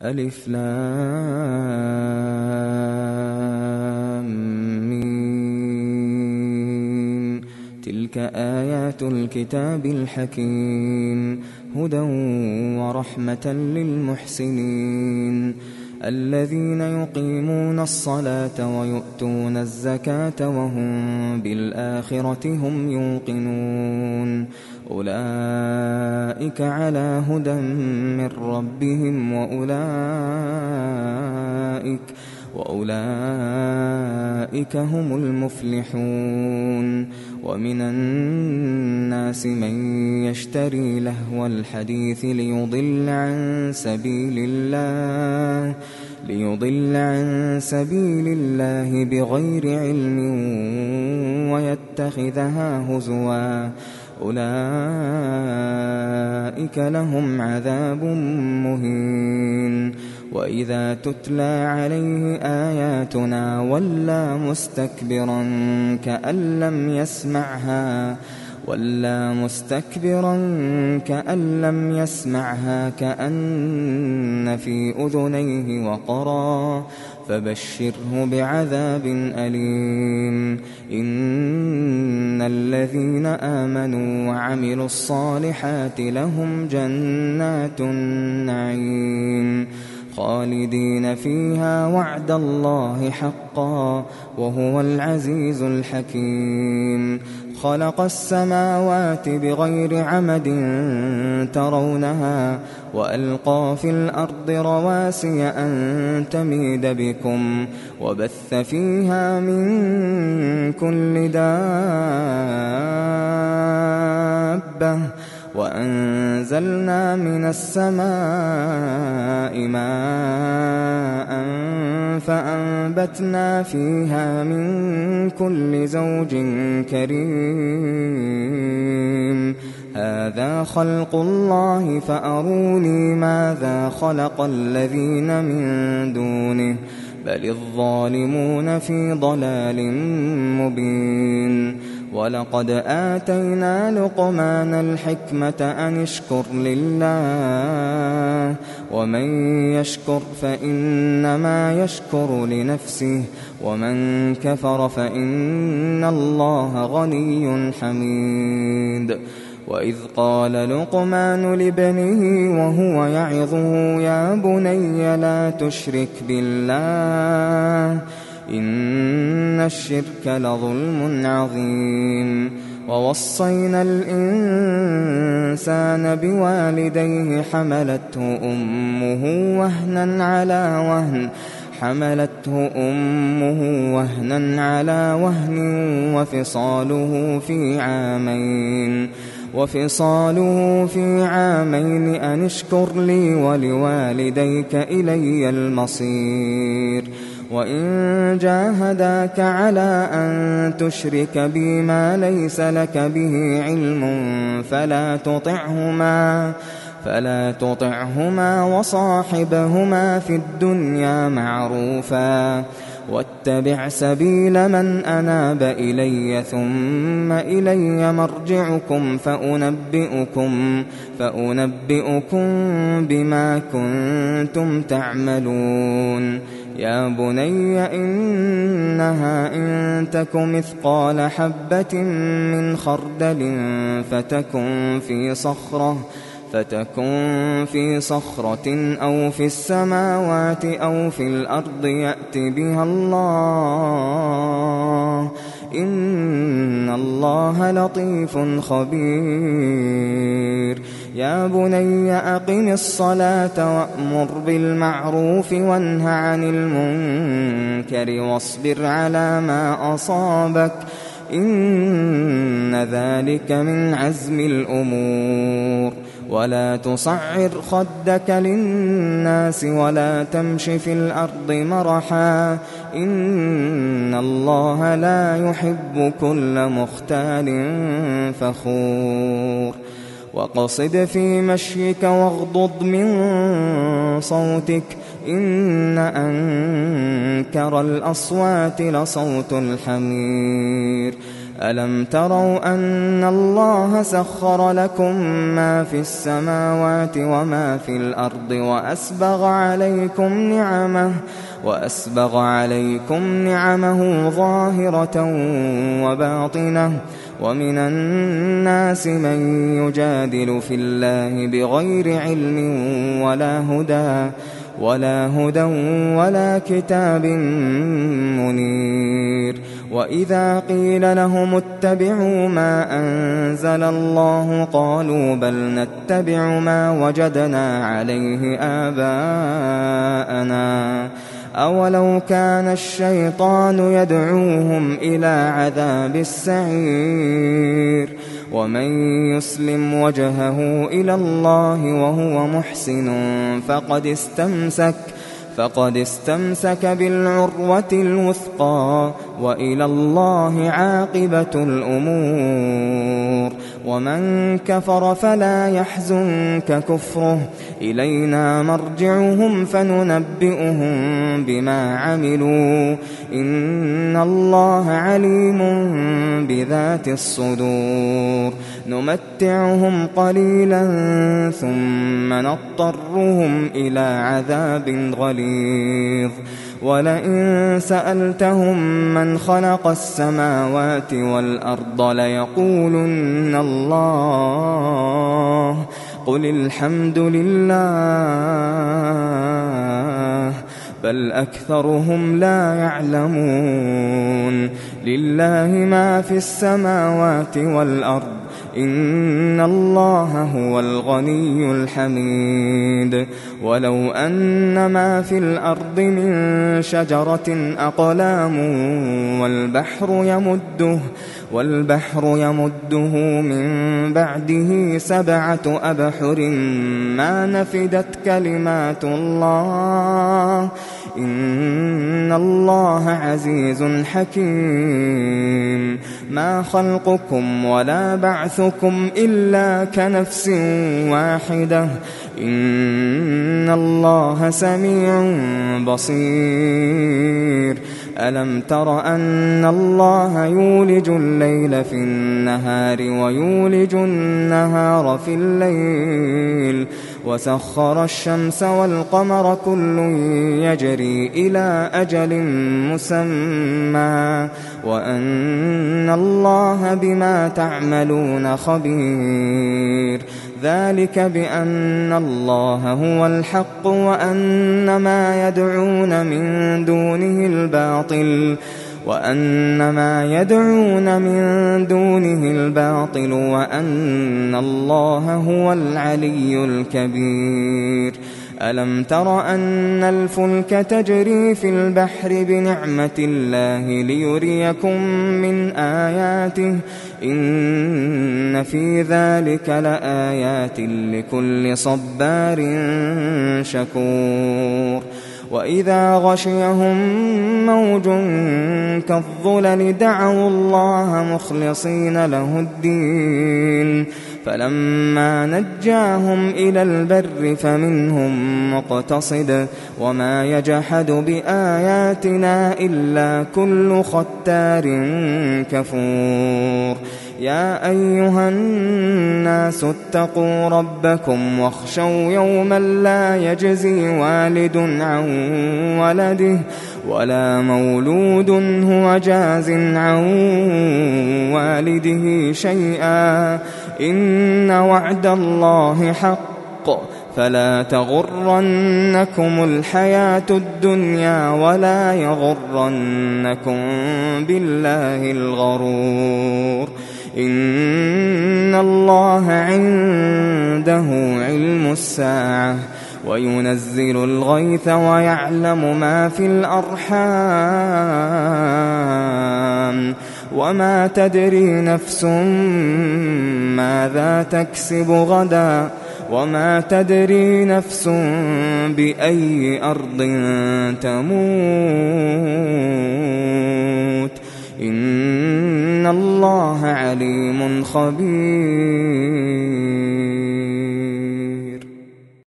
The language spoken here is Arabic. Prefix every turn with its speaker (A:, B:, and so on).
A: ألف لام ميم. تلك آيات الكتاب الحكيم هدى ورحمة للمحسنين الذين يقيمون الصلاة ويؤتون الزكاة وهم بالآخرة هم يوقنون أولئك على هدى من ربهم وأولئك هم المفلحون ومن الناس من يشتري لهو الحديث ليضل عن سبيل الله بغير علم ويتخذها هزوا أولئك لهم عذاب مهين وإذا تتلى عليه آياتنا ولى مستكبرا كأن لم يسمعها كأن في أذنيه وقرا فبشره بعذاب أليم إن الذين آمنوا وعملوا الصالحات لهم جنات النعيم خالدين فيها وعد الله حقا وهو العزيز الحكيم خلق السماوات بغير عمد ترونها وألقى في الأرض رواسي أن تميد بكم وبث فيها من كل دابة وأنزلنا من السماء ماء فأنبتنا فيها من كل زوج كريم هذا خلق الله فأروني ماذا خلق الذين من دونه بل الظالمون في ضلال مبين ولقد آتينا لقمان الحكمة أن اشكر لله ومن يشكر فإنما يشكر لنفسه ومن كفر فإن الله غني حميد وإذ قال لقمان لابنه وهو يعظه يا بني لا تشرك بالله إن الشرك لظلم عظيم ووصينا الإنسان بوالديه حملته أمه وهنا على وهن وفصاله في عامين أن اشكر لي ولوالديك إلي المصير وإن جاهداك على أن تشرك بي ما ليس لك به علم فلا تطعهما وصاحبهما في الدنيا معروفا واتبع سبيل من أناب إلي ثم إلي مرجعكم فأنبئكم بما كنتم تعملون يا بني إنها إن تك مثقال حبة من خردل فتكن في صخرة أو في السماوات أو في الأرض يأت بها الله إن الله لطيف خبير يا بني أقم الصلاة وأمر بالمعروف وانه عن المنكر واصبر على ما أصابك إن ذلك من عزم الأمور ولا تصعر خدك للناس ولا تمش في الأرض مرحا إن الله لا يحب كل مختال فخور وقصد في مشيك واغضض من صوتك إن أنكر الأصوات لصوت الحمير ألم تروا أن الله سخر لكم ما في السماوات وما في الأرض وأسبغ عليكم نعمه ظاهرة وباطنة ومن الناس من يجادل في الله بغير علم ولا هدى ولا كتاب منير وإذا قيل لهم اتبعوا ما أنزل الله قالوا بل نتبع ما وجدنا عليه آباءنا أولو كان الشيطان يدعوهم إلى عذاب السعير ومن يسلم وجهه إلى الله وهو محسن فقد استمسك بالعروة الوثقى وإلى الله عاقبة الأمور ومن كفر فلا يحزنك كفره إلينا مرجعهم فننبئهم بما عملوا إن الله عليم بذات الصدور نمتعهم قليلا ثم نضطرهم إلى عذاب غليظ ولئن سألتهم من خلق السماوات والأرض ليقولن الله قل الحمد لله بل أكثرهم لا يعلمون لله ما في السماوات والأرض إن الله هو الغني الحميد ولو أن ما في الأرض من شجرة أقلام والبحر يمده من بعده 7 أبحر ما نفدت كلمات الله إن الله عزيز حكيم ما خلقكم ولا بعثكم إلا كنفس واحدة إن الله سميع بصير ألم تر أن الله يولج الليل في النهار ويولج النهار في الليل وسخر الشمس والقمر كل يجري إلى أجل مسمى وأن الله بما تعملون خبير ذلك بأن الله هو الحق وأن ما يدعون من دونه الباطل وأن الله هو العلي الكبير ألم تر أن الفلك تجري في البحر بنعمة الله ليريكم من آياته إن في ذلك لآيات لكل صبار شكور وإذا غشيهم موج كالظلل دعوا الله مخلصين له الدين فلما نجاهم إلى البر فمنهم مقتصد وما يجحد بآياتنا إلا كل ختار كفور يا أيها الناس اتقوا ربكم واخشوا يوما لا يجزي والد عن ولده ولا مولود هو جاز عن والده شيئا إن وعد الله حق فلا تغرنكم الحياة الدنيا ولا يغرنكم بالله الغرور إن الله عنده علم الساعة وينزل الغيث ويعلم ما في الأرحام وما تدري نفس ماذا تكسب غدا وما تدري نفس بأي أرض تموت إن الله عليم خبير